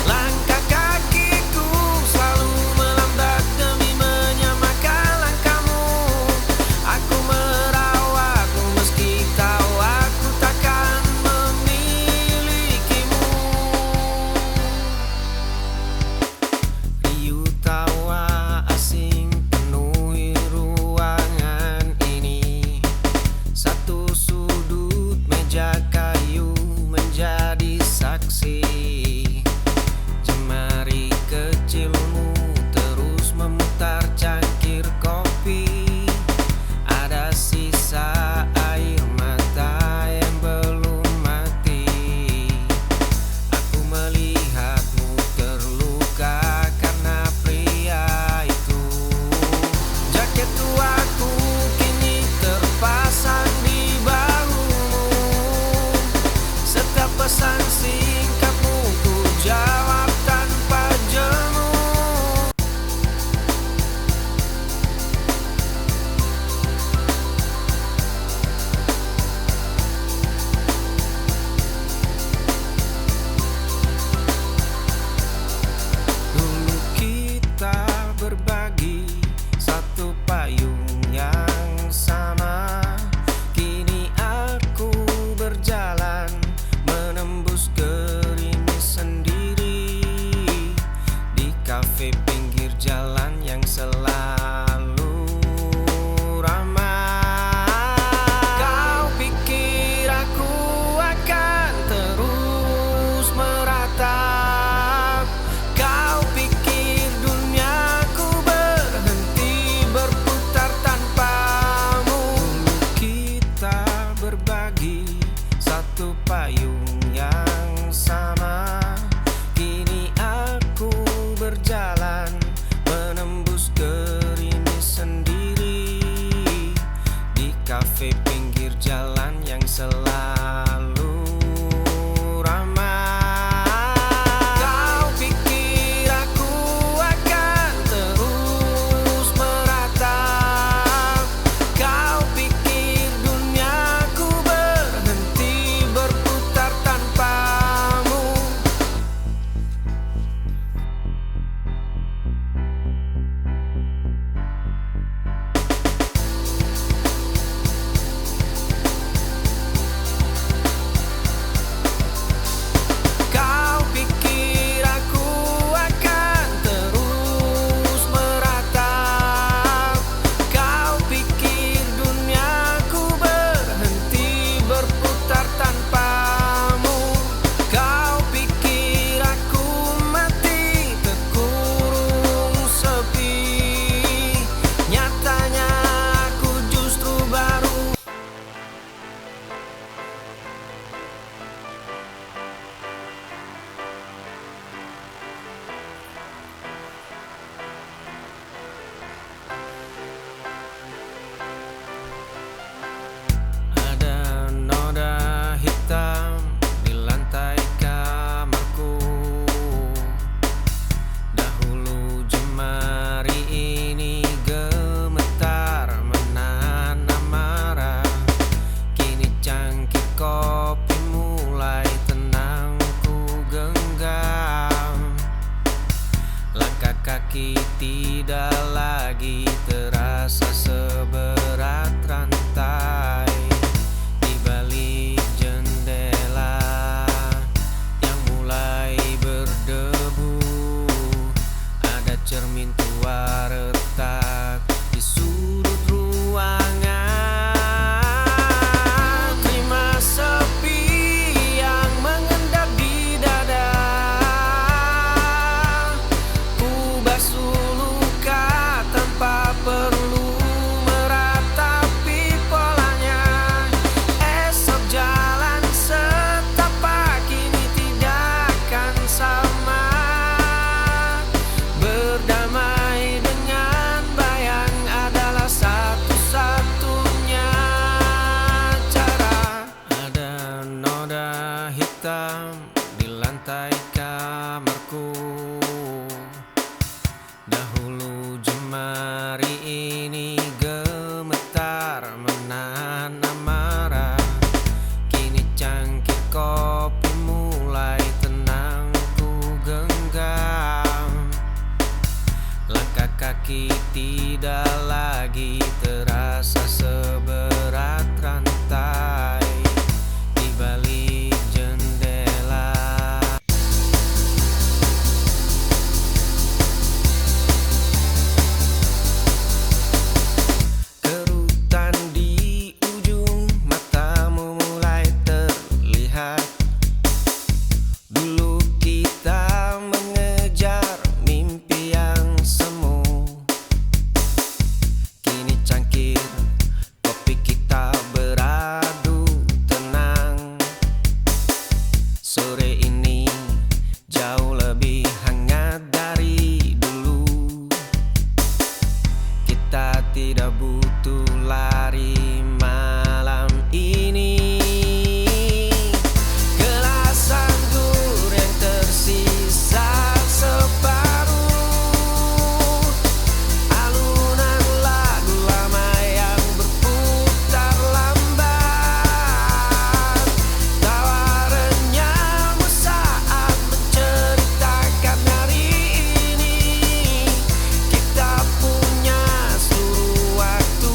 Speaker 6: Langkah kakiku selalu melambat demi menyamakan langkahmu. Aku merawatmu meski tahu aku takkan memilikimu. Riuh tawa asing penuhi ruangan ini. Satu sudut meja kayu menjadi saksi. Jemari kecilmu terus memutar cangkir kopi. Ada sisa air mata yang belum mati. Aku melihatmu terluka karena pria itu. Jaket tuaku kini terpasang di bahumu. Setiap pesan singkatmu ku jawab tanpa jemu. Dulu kita berbagi satu payung yang sama. Kini aku berjalan menembus gerimis sendiri di kafe pinggir jalan yang selalu ramai. Kau pikir aku akan terus meratap? Kau pikir duniaku berhenti berputar tanpamu? Kita berbagi satu payung yang sama. Kini aku berjalan menembus gerimis sendiri di kafe pinggir jalan yang selalu ramai. Kau pikir aku akan terus meratap? Kau pikir duniaku berhenti berputar tanpamu? kaki tidak lagi terasa seberat rantai. Di balik jendela yang mulai berdebu, ada cermin tua retak di sudut ruangan. Terima sepi yang mengendap di dada, ku basuh luka tanpa perlu meratapi polanya. Esok jalan setapak kini tidak akan sama. Berdamai dengan bayang adalah satu-satunya cara. Ada noda hitam di lantai kamarku. Dahulu jemari ini gemetar menahan amarah. Kini cangkir kopi mulai tenang ku genggam. Langkah kaki tidak lagi terasa seberat rantai. Di balik jendela kerutan di ujung matamu mulai terlihat. Dulu kita mengejar mimpi yang semu. Kini cangkir kopi kita beradu tenang. Sore ini jauh lebih hangat dari dulu. Kita tidak butuh lari malam ini. Gelas anggur yang tersisa separuh, alunan lagu lama yang berputar lambat. Tawa renyahmu saat menceritakan hari ini. Kita punya seluruh waktu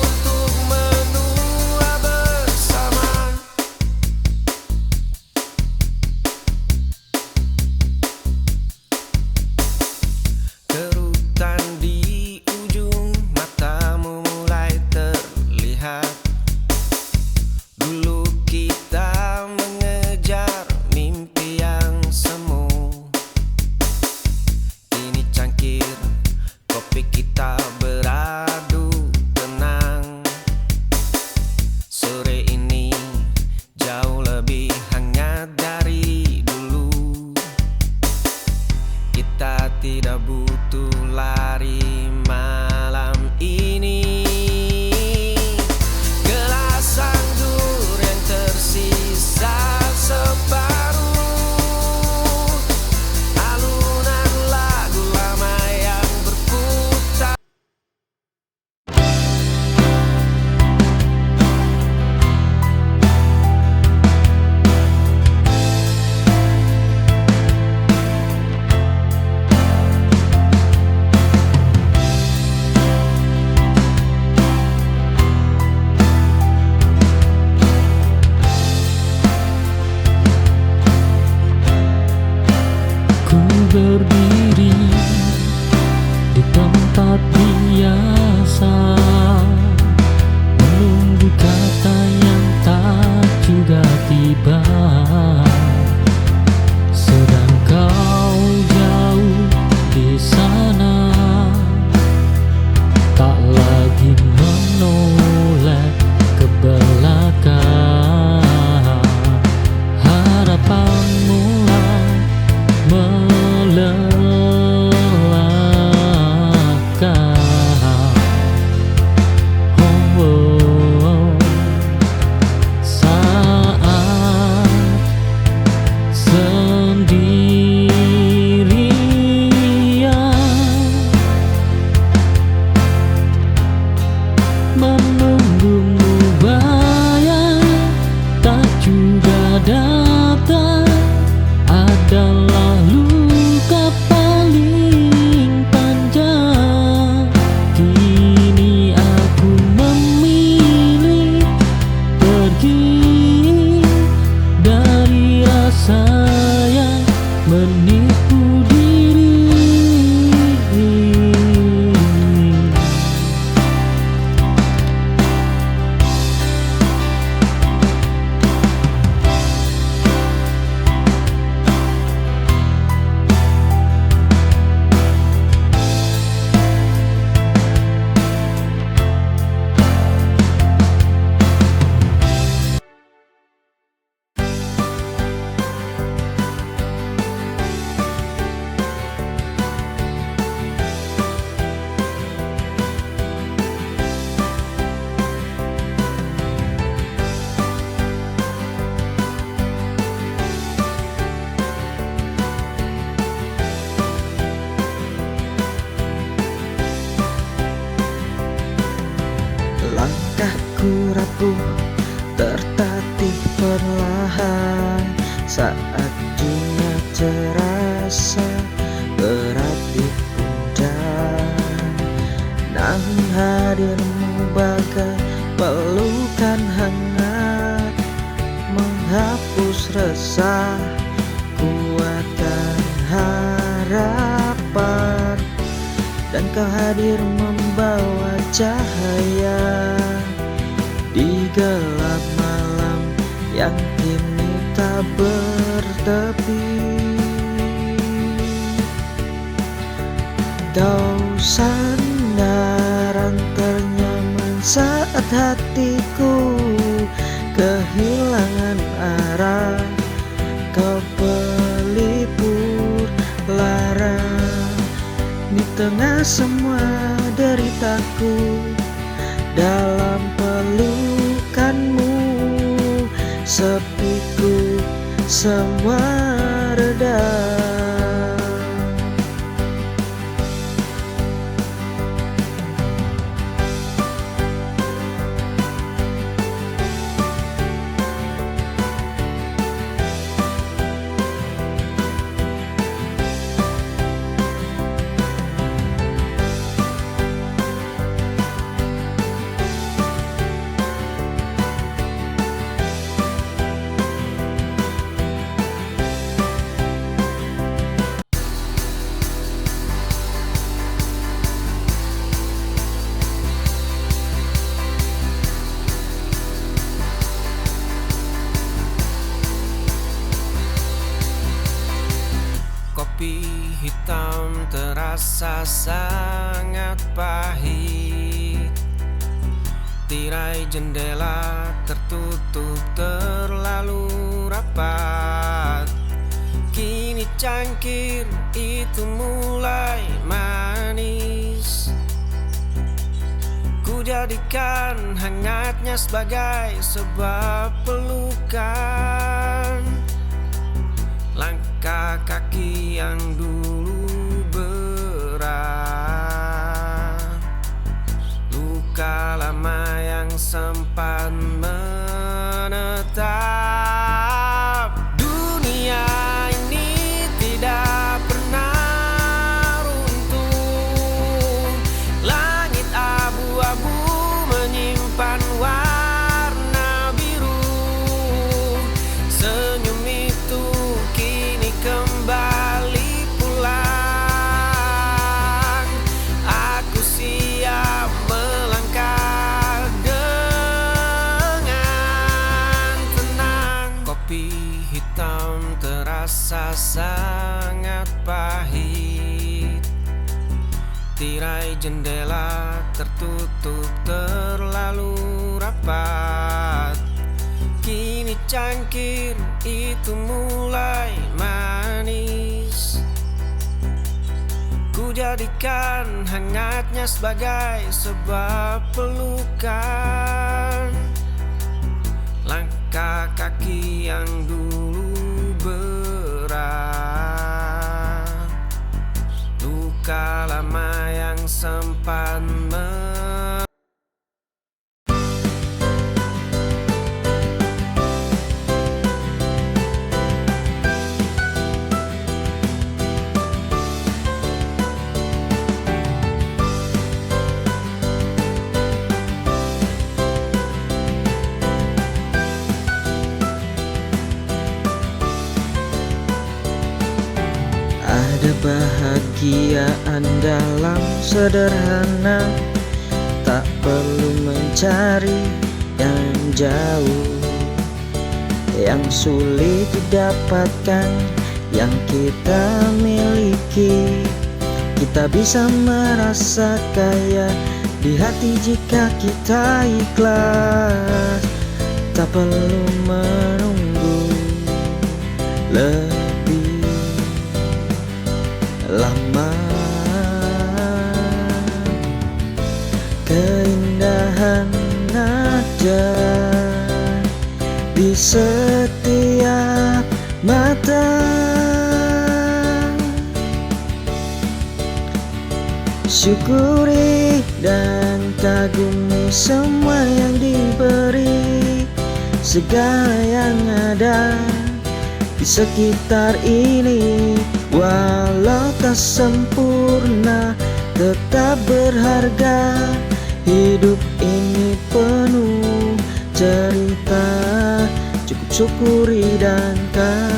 Speaker 6: untuk menua bersama. Kerutan di ujung matamu mulai terlihat. Dulu kita mengejar mimpi yang semu. Kini cangkir kopi kita beradu tenang. Sore ini jauh lebih hangat dari dulu. Kita tidak butuh lari malam ini. Gelas anggur yang tersisa separuh, alunan lagu lama yang berputar.
Speaker 8: dan kau hadir membawa cahaya di gelap malam yang kini tak bertepi. Kau sandaran ternyaman saat hatiku kehilangan arah. Kau pelipur lara di tengah semua deritaku. Dalam pelukanmu sepiku semua reda.
Speaker 6: Kopi hitam terasa sangat pahit. Tirai jendela tertutup terlalu rapat. Kini cangkir itu mulai manis. Ku jadikan hangatnya sebagai sebuah pelukan. Langkah kaki yang dulu berat, luka lama yang sempat menetap. Dunia ini tidak pernah runtuh. Langit abu-abu menyimpan warna biru. Senyum itu kini kembali pulang. Aku siap melangkah dengan tenang. Kopi hitam terasa sangat pahit. Tirai jendela tertutup terlalu rapat. Kini cangkir itu mulai manis. Ku jadikan hangatnya sebagai sebuah pelukan. Langkah kaki yang dulu berat, luka lama yang sempat
Speaker 8: Ada bahagiaan dalam sederhana, tak perlu mencari yang jauh, yang sulit didapatkan, yang kita miliki. Kita bisa merasa kaya di hati jika kita ikhlas. Tak perlu menunggu lebih lama. Keindahan ada di setiap mata. Syukuri dan kagumi semua yang diberi, segala yang ada di sekitar ini. Walau tak sempurna, tetap berharga. Hidup ini penuh cerita, cukup syukuri dan kagumi.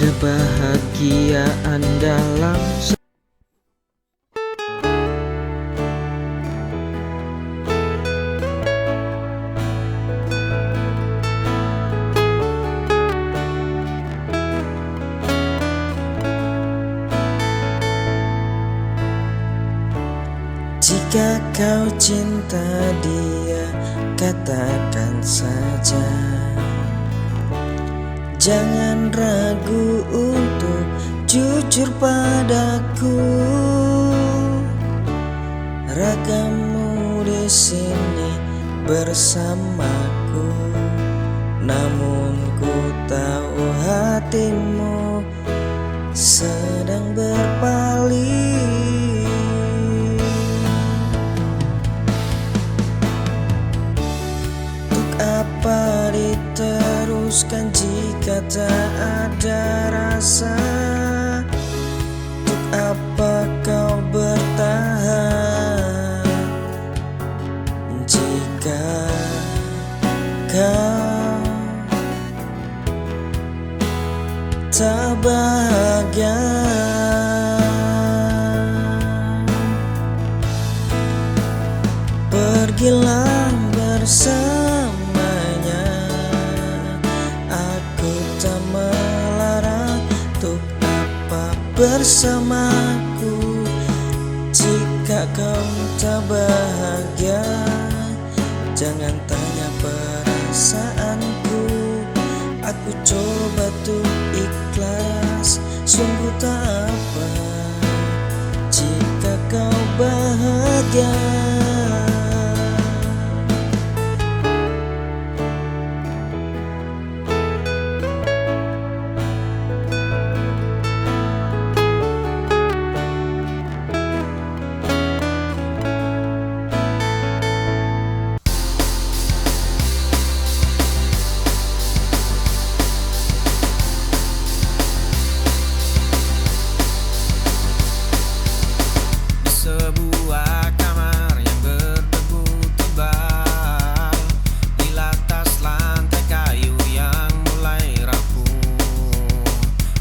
Speaker 8: kebahagiaan dalam jika kau cinta dia, katakan saja. Jangan ragu untuk jujur padaku. Ragamu di sini bersamaku, namun ku tahu hatimu sedang berpaling. Untuk apa diteruskan jika tak ada rasa? Untuk apa kau bertahan jika kau tak bahagia? Pergilah bersamanya, aku tak melarang. Untuk apa bersamaku jika kau tak bahagia? Jangan tanya perasaanku, aku coba tuh ikhlas. Sungguh tak apa jika kau bahagia.
Speaker 6: Sebuah kamar yang berdebu tebal, di atas lantai kayu yang mulai rapuh.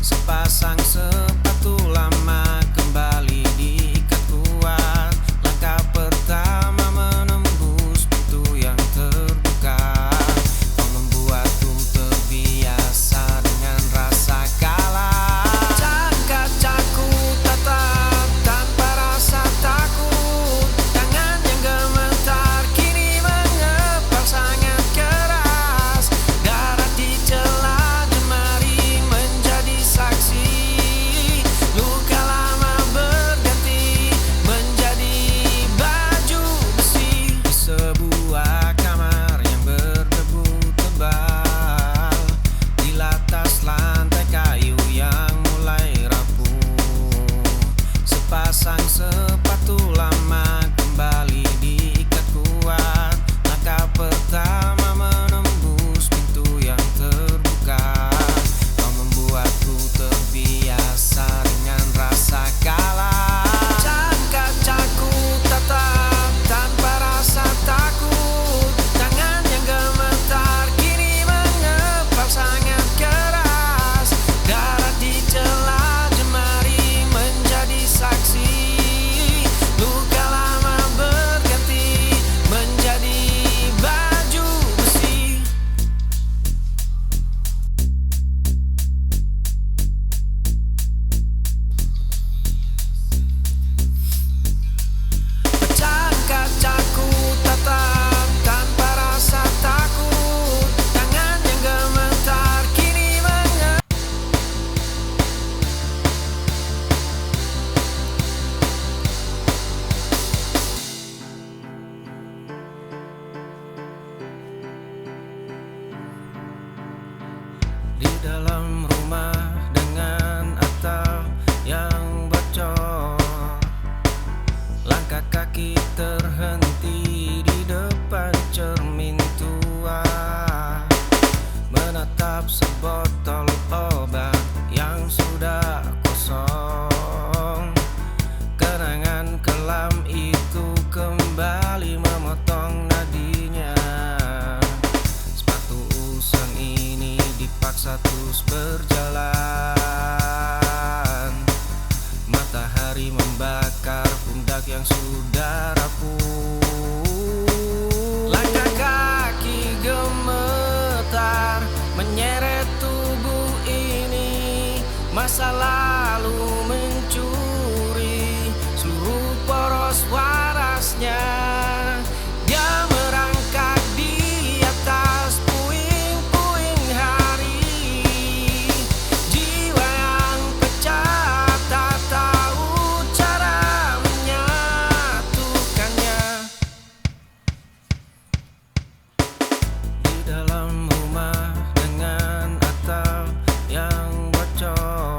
Speaker 6: Sepasang sepatu lama kembali diikat kuat. Langkah pertama menembus pintu yang terbuka. Kau membuatku terbiasa dengan rasa kalah. Kaca-kacaku tatap tanpa rasa takut. Tangan yang gemetar kini mengepal sangat keras. Darah di celah jemari menjadi saksi. Luka lama berganti menjadi baju besi. Di sebuah kamar yang berdebu tebal, di atas lantai kayu yang mulai rapuh. Sepasang sepatu lama kembali diikat kuat. Langkah pertama menembus pintu yang terbuka. Kau membuatku terbiasa dengan rasa kalah. Kaca-kacaku tatap tanpa rasa takut. Tangan yang gemetar kini mengepal sangat keras. Darah di celah jemari menjadi saksi. Luka lama berganti menjadi baju besi. Pecah kacaku tatap tanpa rasa takut. Tangan yang gemetar kini di dalam rumah dengan atap yang bocor. Langkah kaki terhenti di depan cermin tua, menatap sebotol obat yang sudah kosong. Kenangan kelam itu kembali memotong nadinya. Sepatu usang ini dipaksa terus berjalan. masa lalu mencuri seluruh poros warasnya. Dia merangkak di atas puing-puing hari. Jiwa yang pecah tak tahu cara menyatukannya. Di dalam rumah dengan atap yang bocor,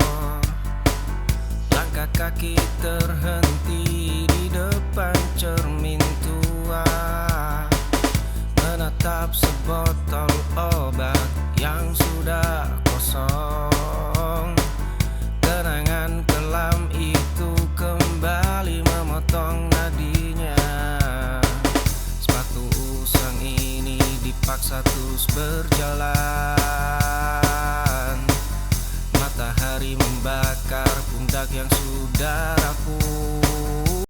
Speaker 6: langkah kaki terhenti di depan cermin tua, menatap sebotol obat yang sudah kosong. Kenangan kelam itu kembali memotong nadinya. Sepatu usang ini dipaksa terus berjalan. Matahari membakar pundak yang sudah rapuh.